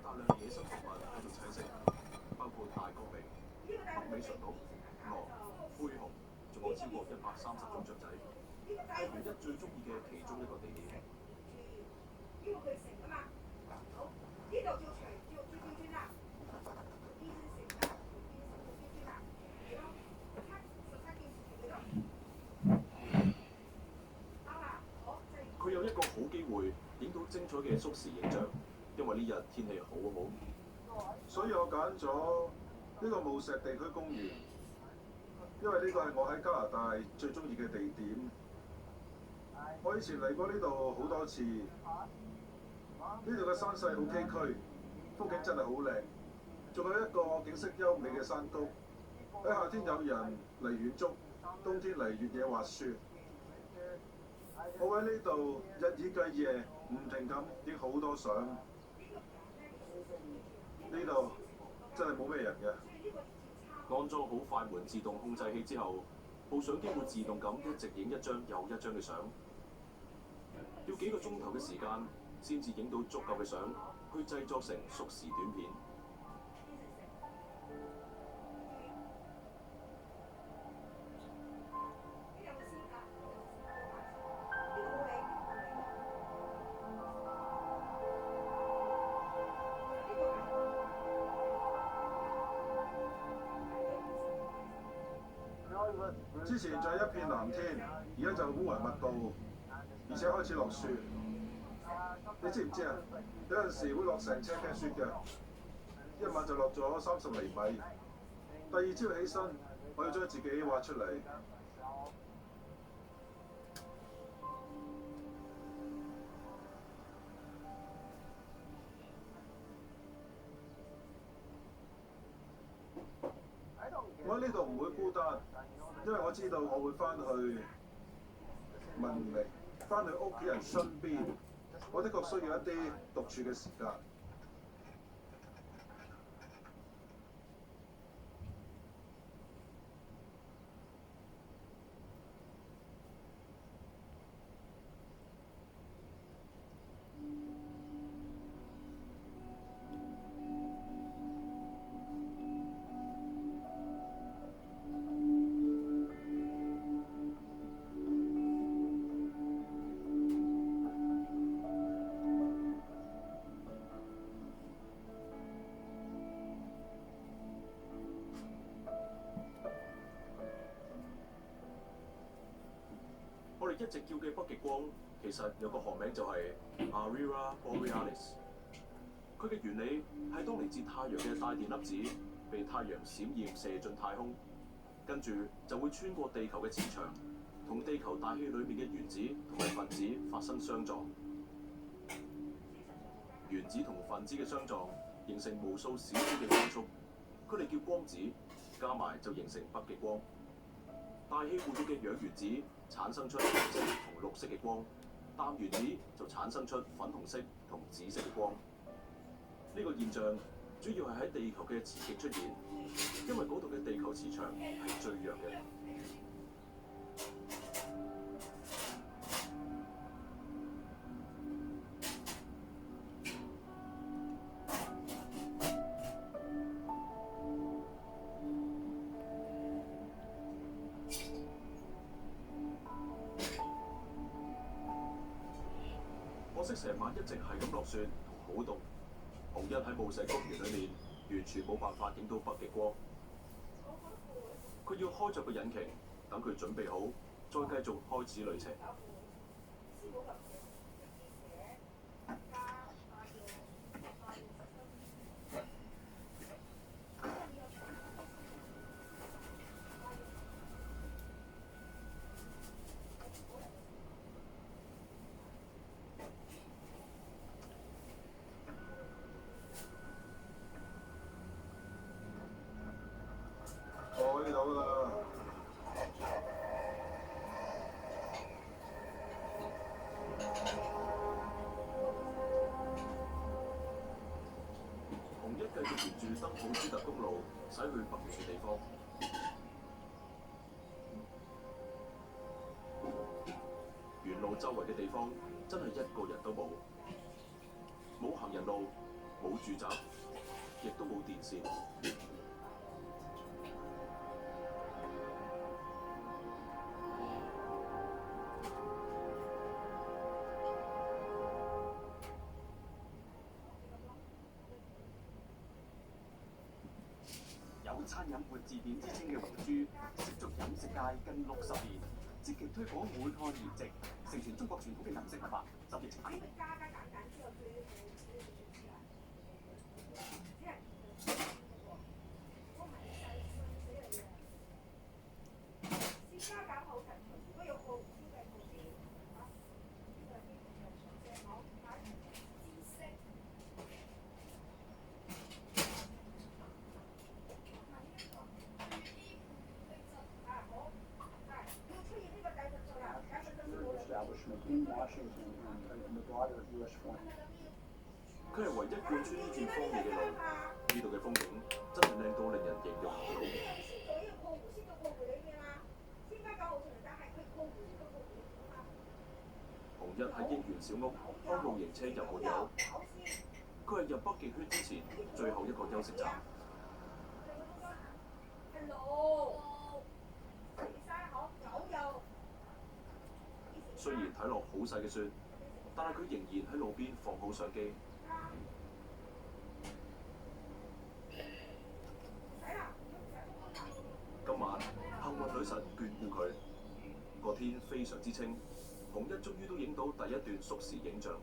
大量野生動物喺度棲息，包括大角鼻、北美純鹿、鵝、灰熊，仲有超過130種雀仔，係唯一最中意嘅其中一個地點。佢有一個好機會影到精彩嘅縮時影像，因為呢日天氣好好，所以我揀咗呢個霧石地區公園，因為呢個係我喺加拿大最中意嘅地點。我以前嚟過呢度好多次，呢度嘅山勢好崎嶇，風景真係好靚，仲有一個景色優美嘅山谷。喺夏天有人嚟遠足，冬天嚟越野滑雪。我喺呢度日以繼夜，唔停咁影好多相。呢度真係冇咩人嘅。安裝好快門自動控制器之後，部相機會自動咁一直影一張又一張嘅相，要幾個鐘頭嘅時間先至影到足夠嘅相，去製作成縮時短片。之前就係一片藍天，而家就烏雲密布，而且開始落雪。你知唔知啊？有陣時會落成尺嘅雪嘅，一晚就落咗30厘米。第二朝起身，我要將自己挖出嚟。我喺呢度唔會孤單，因為我知道我會翻去文明，翻去屋企人身邊。我的確需要一啲獨處嘅時間。我哋一直叫嘅北極光，其實有個學名就係 Aurora Borealis。佢嘅原理係當嚟自太陽嘅帶電粒子被太陽閃焰射進太空，跟住就會穿過地球嘅磁場，同地球大氣裡面嘅原子同埋分子發生相撞。原子同分子嘅相撞形成無數小小嘅光束，佢哋叫光子，加埋就形成北極光。大氣活躍嘅氧原子產生出紅色同綠色嘅光，氮原子就產生出粉紅色同紫色嘅光。呢個現象主要係喺地球嘅磁極出現，因為嗰度嘅地球磁場係最弱嘅。可惜成晚一直係咁落雪同好凍，紅一喺霧石公園裏面完全冇辦法影到北極光。佢要開着個引擎，等佢準備好，再繼續開始旅程。我呢度啦。紅一繼續沿住登普斯特公路駛去北面嘅地方。沿路周圍嘅地方真係一個人都冇，冇行人路，冇住宅，亦都冇電線。有餐飲活字典之稱嘅黃豬，涉足飲食界近60年，積極推廣滿漢宴席，承傳中國傳統嘅飲食文化，甚至產in Washington and in the broader U.S. front. 佢係唯一貫穿呢片荒野嘅路，呢度嘅風景真係靚到令人形容唔到。紅一喺英源小屋當露營車入沒有，佢係入北極圈之前最後一個休息站。雖然睇落好細嘅雪，但係佢仍然喺路邊放好相機。今晚幸運女神眷顧佢，個天非常之清，紅一終於都影到第一段縮時影像。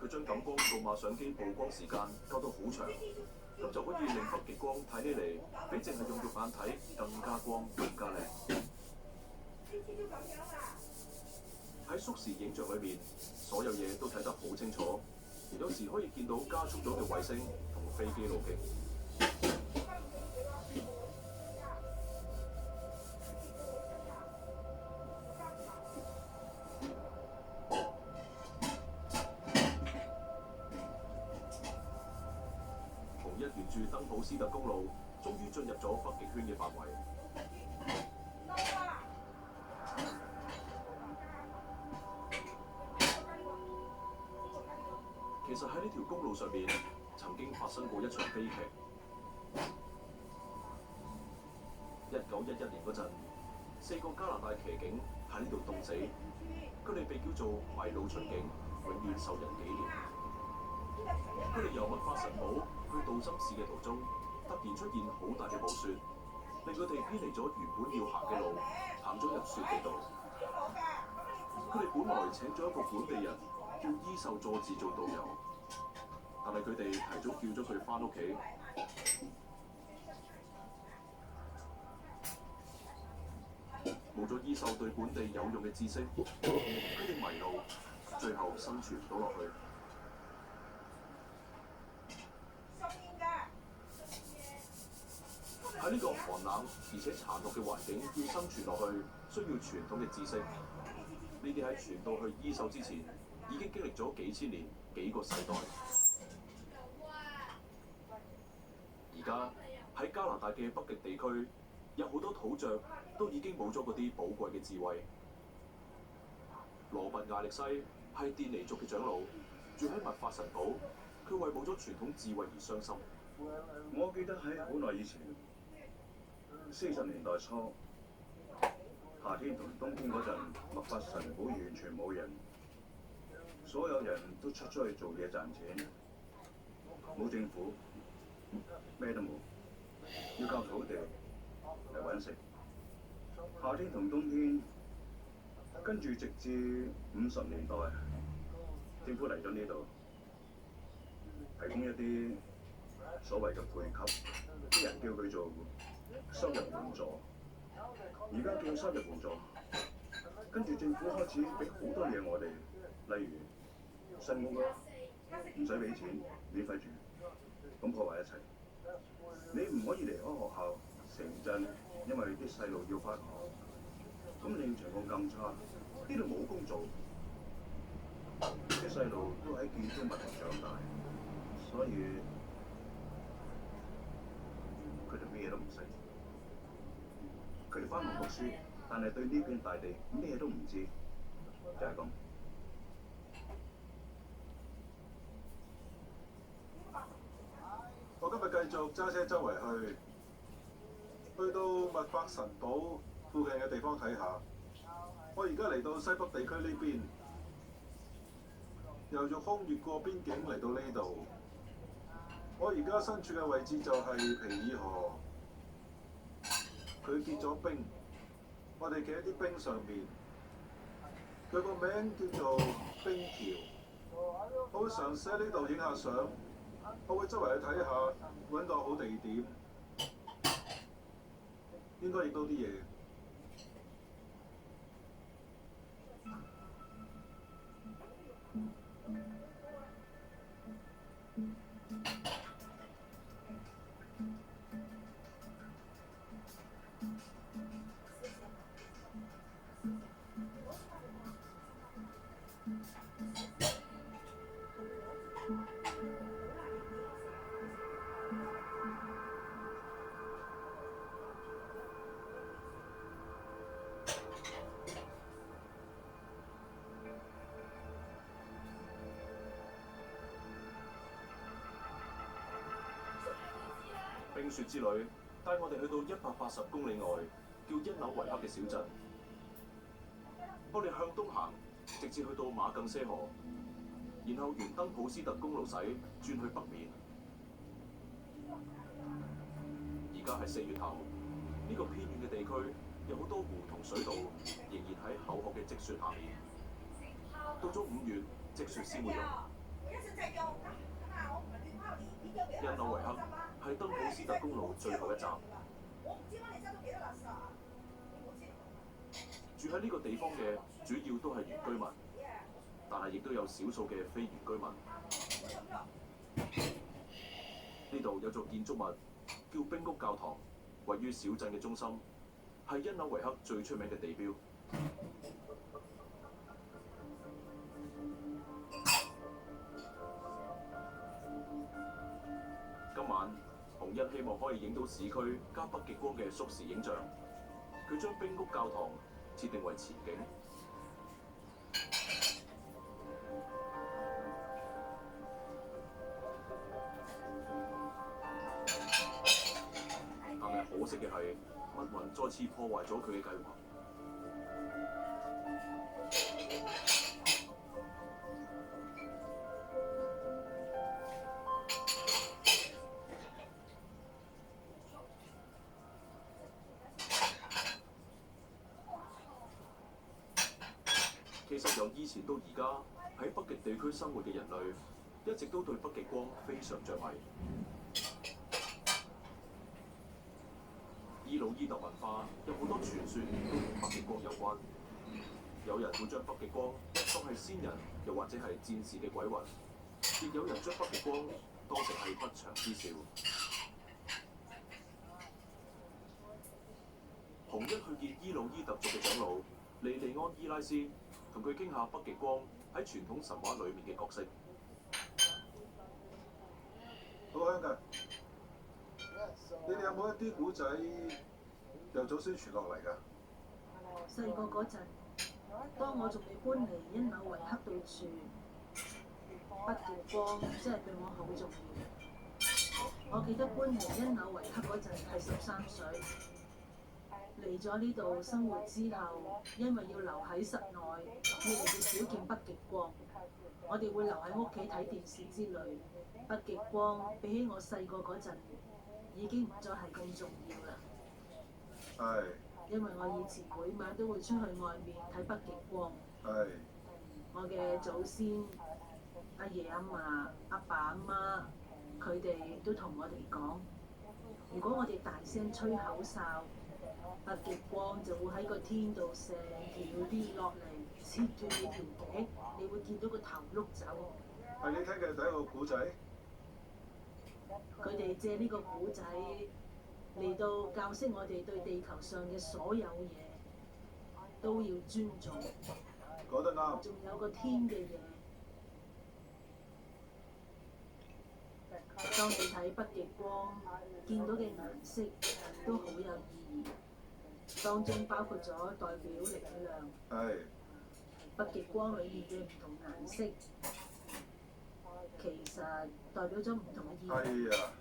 佢將感光數碼相機曝光時間校到好長，咁就可以令北極光睇起嚟比淨係用肉眼睇更加光、更加靚。喺縮時影像裏面，所有嘢都睇得好清楚，有時可以見到加速咗嘅衛星同飛機路徑。紅一沿住登普斯特公路，終於進入咗北極圈嘅範圍。其實喺呢條公路上面，曾經發生過一場悲劇。1911年嗰陣，4個加拿大騎警喺呢度凍死，佢哋被叫做迷路巡警，永遠受人紀念。佢哋由麥法臣堡去杜森市嘅途中，突然出現好大嘅暴雪，令佢哋偏離咗原本要行嘅路，行咗入雪地度。佢哋本來請咗一個本地人叫伊秀佐治做導遊，但係佢哋提早叫咗佢返屋企。冇咗伊秀對本地有用嘅知識，佢哋迷路，最後生存唔到落去。喺呢個寒冷而且殘酷嘅環境要生存落去，需要傳統嘅知識。呢啲喺傳到去伊秀之前，已經經歷咗幾千年、幾個世代。而家喺加拿大嘅北極地區，有好多土著都已經冇咗嗰啲寶貴嘅智慧。羅拔亞力西係甸尼族嘅長老，住喺麥法臣堡，佢為冇咗傳統智慧而傷心。我記得喺好耐以前，40年代初，夏天同冬天嗰陣，麥法臣堡完全冇人，所有人都出咗去做嘢賺錢，冇政府，咩都冇，要靠土地嚟揾食。夏天同冬天，跟住直至50年代，政府嚟咗呢度，提供一啲所謂嘅配給，啲人叫佢做收入援助，而家叫收入援助。跟住政府開始俾好多嘢我哋，例如新屋啦，唔使俾錢，免費住，咁破壞一切。你唔可以離開學校、城鎮，因為啲細路要返學。咁你情況咁差，呢度冇工做，啲細路都喺建築物度長大，所以佢哋咩嘢都唔識。佢哋返學讀書，但係對呢片大地咩都唔知，就係咁。我今日繼續揸車周圍去到麥法臣堡附近嘅地方睇下。我而家嚟到西北地區呢邊，由育空越過邊境嚟到呢度。我而家身處嘅位置就係皮爾河，佢結咗冰，我哋企喺啲冰上面，佢個名叫做冰橋。我會嘗試喺呢度影下相，我會周圍去睇下，揾個好地點，應該影到啲嘢。冰雪之旅帶我哋去到180公里外叫因紐維克嘅小鎮，我哋向東行，直至去到馬更些河，然後沿登普斯特公路駛轉去北面。而家係4月頭，呢個偏遠嘅地區有好多湖同水道仍然喺厚厚嘅積雪下面。到咗5月，積雪先會融。因紐維克係登普斯特公路最後一站。住喺呢個地方嘅主要都係原居民，但係亦都有少數嘅非原居民。呢度有座建築物叫冰谷教堂，位於小鎮嘅中心，係因紐維克最出名嘅地標。今晚，洪恩希望可以影到市區加北極光嘅縮時影像。佢將冰谷教堂設定為前景。但係可惜嘅係，密雲再次破壞咗佢嘅計劃。其實由以前到而家，喺北極地區生活嘅人類，一直都對北極光非常着迷。伊魯伊特文化有好多傳說都同北極光有關。有人會將北極光當係先人，又或者係戰士嘅鬼魂；亦有人將北極光當成係不祥之兆。洪一去見伊魯伊特族嘅長老利利安伊拉斯，同佢傾下北極光喺傳統神話裡面嘅角色。好香㗎！你哋有冇一啲古仔由祖先傳落嚟㗎？細個嗰陣，當我仲未搬嚟因紐維克度住，北極光真係對我好重要。我記得搬嚟因紐維克嗰陣係13歲，嚟咗呢度生活之後，因為要留喺室內，越嚟越少見北極光。我哋會留喺屋企睇電視之類。北極光比起我細個嗰陣，已經唔再係咁重要啦。係。因為我以前每晚都會出去外面睇北極光。係。我嘅祖先、阿爺阿嫲、阿爸阿媽，佢哋都同我哋講，如果我哋大聲吹口哨，北極光就會喺個天度成條跌落嚟，切斷你條頸，你會見到個頭碌走。係你聽嘅第一個古仔。佢哋借呢個古仔嚟到教識我哋對地球上嘅所有嘢都要尊重。講得啱。仲有個天嘅嘢。當你睇北極光，見到嘅顏色都好有意義。當中包括咗代表力量。係北極光裏面嘅唔同顏色，其實代表咗唔同嘅意義。係啊，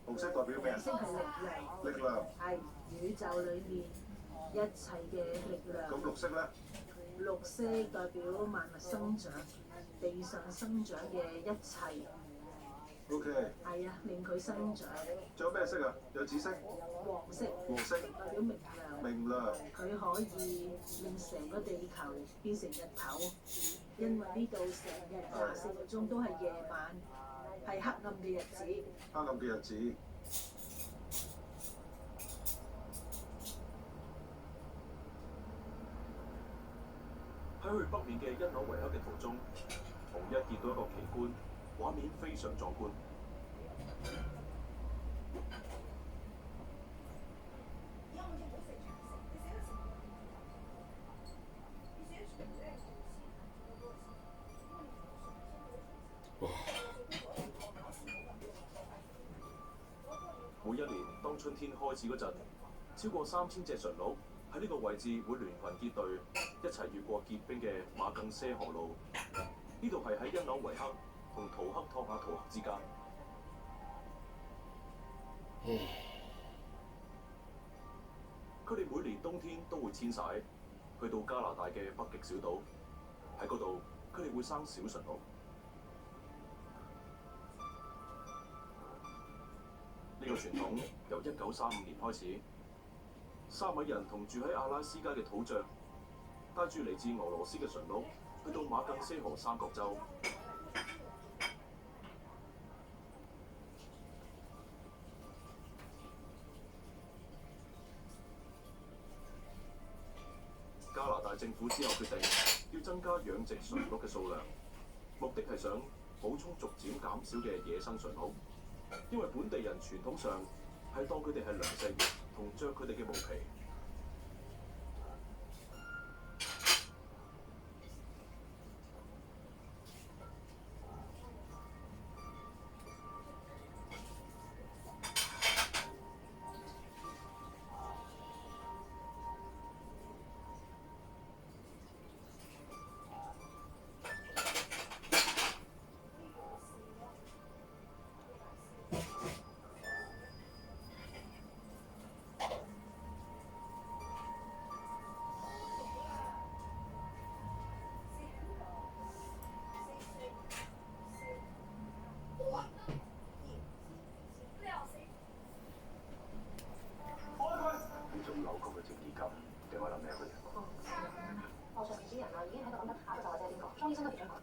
紅色代表咩啊？紅色係力量，力量。係宇宙裏面一切嘅力量。咁綠色咧？綠色代表萬物生長，地上生長嘅一切。O.K. 係啊，令佢生長。仲有咩色啊？有紫色、黃色黃色代表明亮，明亮。佢可以令成個地球變成日頭，因為呢度成日24個鐘都係夜晚，係黑暗嘅日子。黑暗嘅日子。喺去北面嘅因紐維克嘅途中，同一見到一個奇觀，畫面非常壯觀。每一年當春天開始嗰陣，超過3000隻馴鹿喺呢個位置會聯群結隊，一齊越過結冰嘅馬更些河路。呢度係喺因紐維克同圖克托亞圖克之間。佢哋每年冬天都會遷徙，去到加拿大嘅北極小島，喺嗰度佢哋會生小馴鹿。呢個傳統由1935年開始，沙米人同住喺阿拉斯加嘅土著，帶住嚟自俄羅斯嘅馴鹿，去到馬更些河三角洲。加拿大政府之後決定要增加養殖馴鹿嘅數量，目的係想補充逐漸減少嘅野生馴鹿，因為本地人傳統上係當佢哋係糧食同著佢哋嘅毛皮。呢種扭曲嘅正義感，你可以諗咩佢哋？我上面啲人啊，已經喺度諗緊下一個就或者係邊個？莊醫生都其中一個。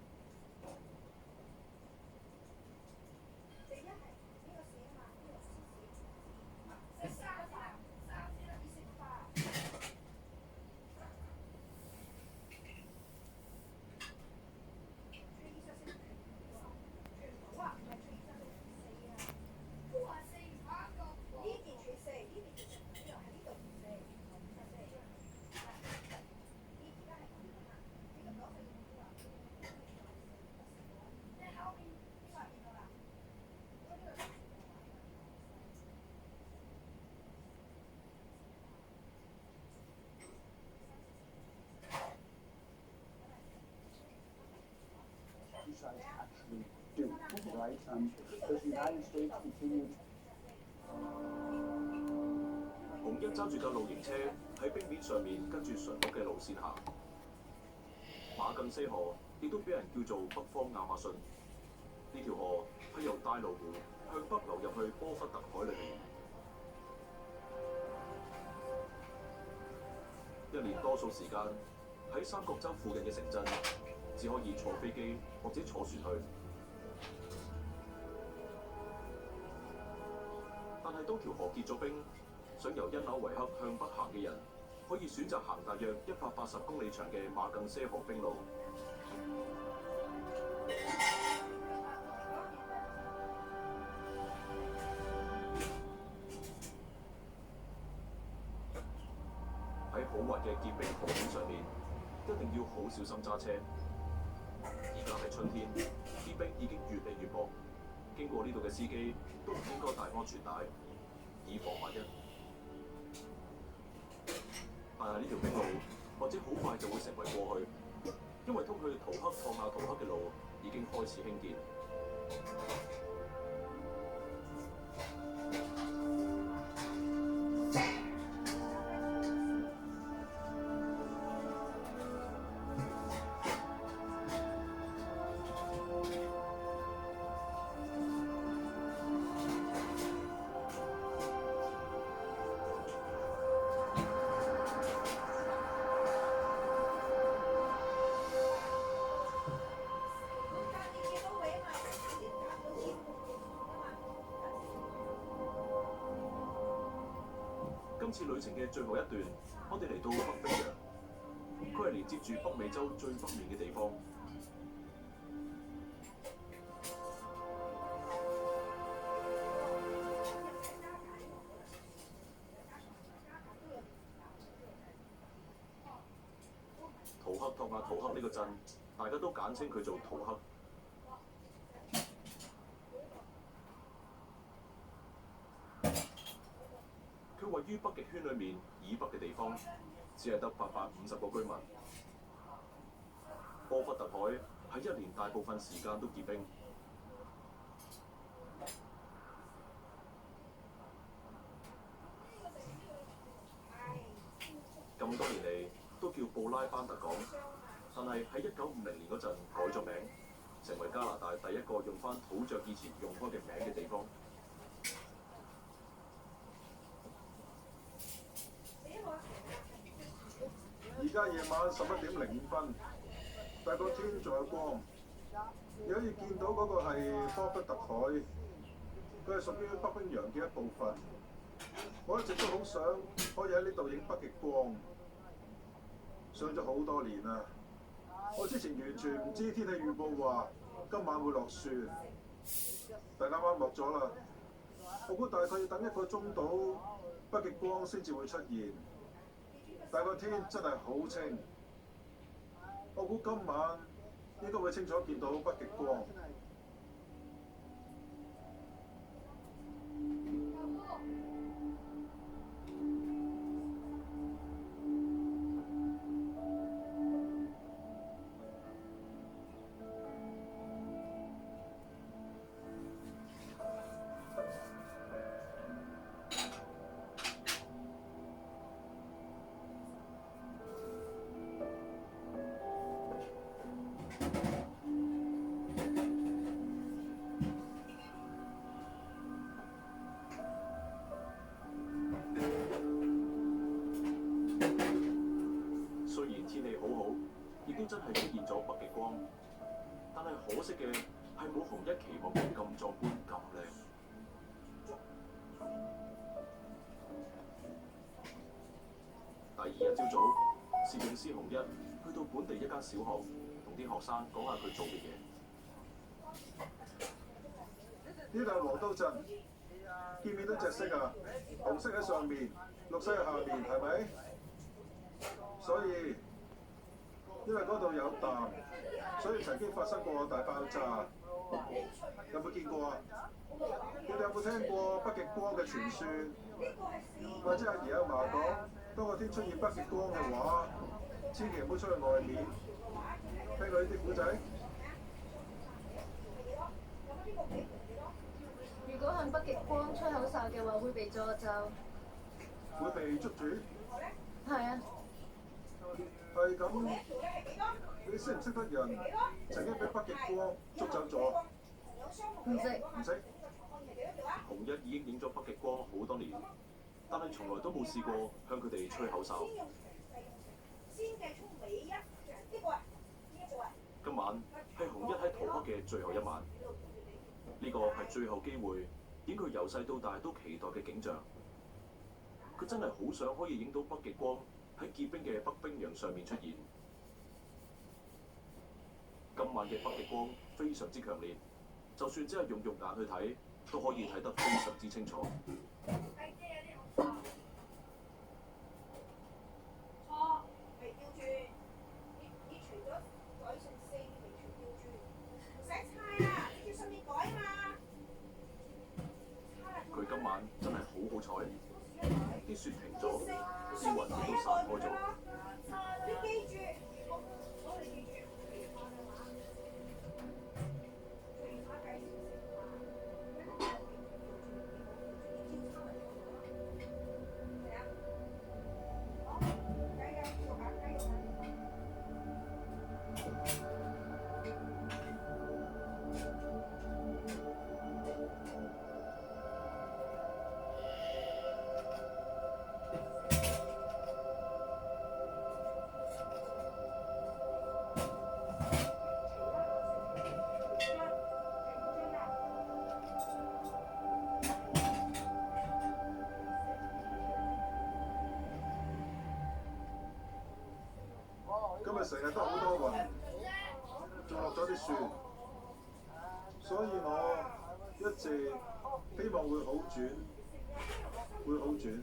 Sides actually do, right? Because the United States continued. 紅一揸住架露營車喺冰面上面跟住馴鹿嘅路線行。馬更些河亦都俾人叫做北方亞馬遜。呢條河係由大蘆湖向北流入去波弗特海裏面。一年多數時間喺三角洲附近嘅城鎮，只可以坐飛機或者坐船去。但係當條河結咗冰，想由因紐維克向北行嘅人，可以選擇行大約180公里長嘅馬更些河冰路。喺好滑嘅結冰河面上面，一定要好小心揸車。而家係春天，啲冰已經越嚟越薄，經過呢度嘅司機都唔應該帶安全帶，以防萬一。係呢條冰路或者好快就會成為過去，因為通去圖克托亞圖克嘅路已經開始興建。今次旅程嘅最後一段，我哋嚟到北冰洋，佢係連接住北美洲最北面嘅地方。圖克托亞圖克呢個鎮，大家都簡稱佢做圖克。佢位於北極圈裏面以北嘅地方，只係得850個居民。波弗特海喺一年大部分時間都結冰。咁多年嚟都叫布拉班特港，但係喺1950年嗰陣改咗名，成為加拿大第一個用返土著以前用開嘅名嘅地方。而家夜晚11:05，但個天仲有光，你可以見到嗰個係波弗特海，佢係屬於北冰洋嘅一部分。我一直都好想可以喺呢度影北極光，上咗好多年啦。我之前完全唔知天氣預報話今晚會落雪，但啱啱落咗啦。我估大概要等1個鐘到，北極光先至會出現。但個天真係好清，我估今晚應該會清楚見到北極光。真係出現咗北極光，但係可惜嘅係冇紅一期望嘅咁壯觀咁靚。第2日朝早，攝影師紅一去到本地一間小學，同啲學生講下佢做嘅嘢。呢度係黃刀鎮，見唔見到隻色啊？紅色喺上面，綠色喺下面，係咪？所以因為嗰度有氮，所以曾經發生過大爆炸。有冇見過啊？你哋有冇聽過北極光嘅傳說？或者阿爺阿嫲講，當個天出現北極光嘅話，千祈唔好出去外面。聽過呢啲古仔？如果向北極光吹口哨嘅話，會被詛咒。會被捉住？係啊。係咁，你識唔識得人曾經俾北極光捉走咗？唔識。唔識。紅一已經影咗北極光好多年，但係從來都冇試過向佢哋吹口哨。今晚係紅一喺圖克嘅最後一晚，呢個係最後機會影佢由細到大都期待嘅景象。佢真係好想可以影到北極光喺結冰嘅北冰洋上面出現。今晚嘅北極光非常之強烈，就算只係用肉眼去睇，都可以睇得非常之清楚。佢今晚真係好好彩，啲雪停咗，啲雲亦都散開咗。雲，仲落咗啲雪，所以我一直希望會好轉，會好轉，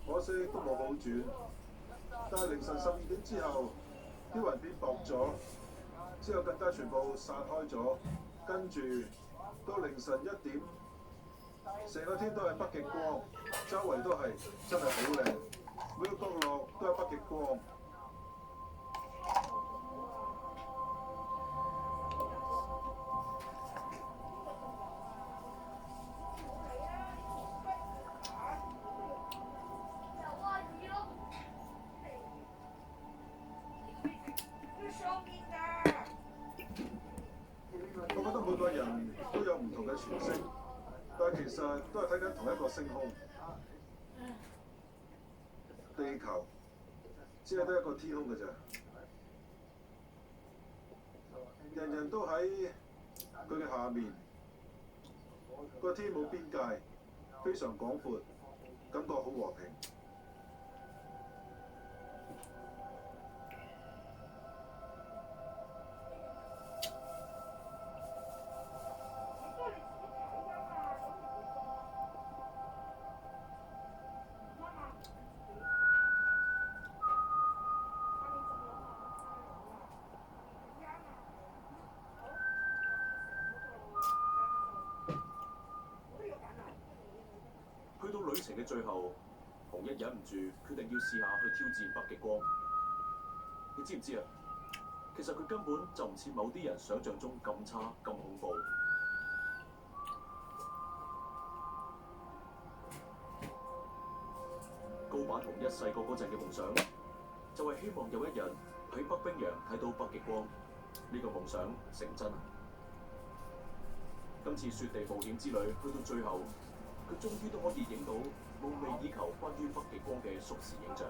可惜都冇好轉。但係凌晨12點之後，啲雲變薄咗，之後更加全部散開咗，跟住到凌晨1點，成個天都係北極光，周圍都係真係好靚，每個角落都係北極光。我覺得每個人都有唔同嘅詮釋，但係其實都係睇緊同一個星空。地球只係得一個天空嘅咋，人人都喺佢嘅下面，個天冇邊界，非常廣闊，感覺好和平。去到旅程嘅最後，紅一忍唔住決定要試下去挑戰北極光。你知唔知啊？其實佢根本就唔似某啲人想像中咁差咁恐怖。高坂紅一細個嗰陣嘅夢想，就係希望有一日喺北冰洋睇到北極光。呢個夢想成真。今次雪地冒險之旅去到最後，佢終於都可以影到夢寐以求關於北極光嘅縮時影像。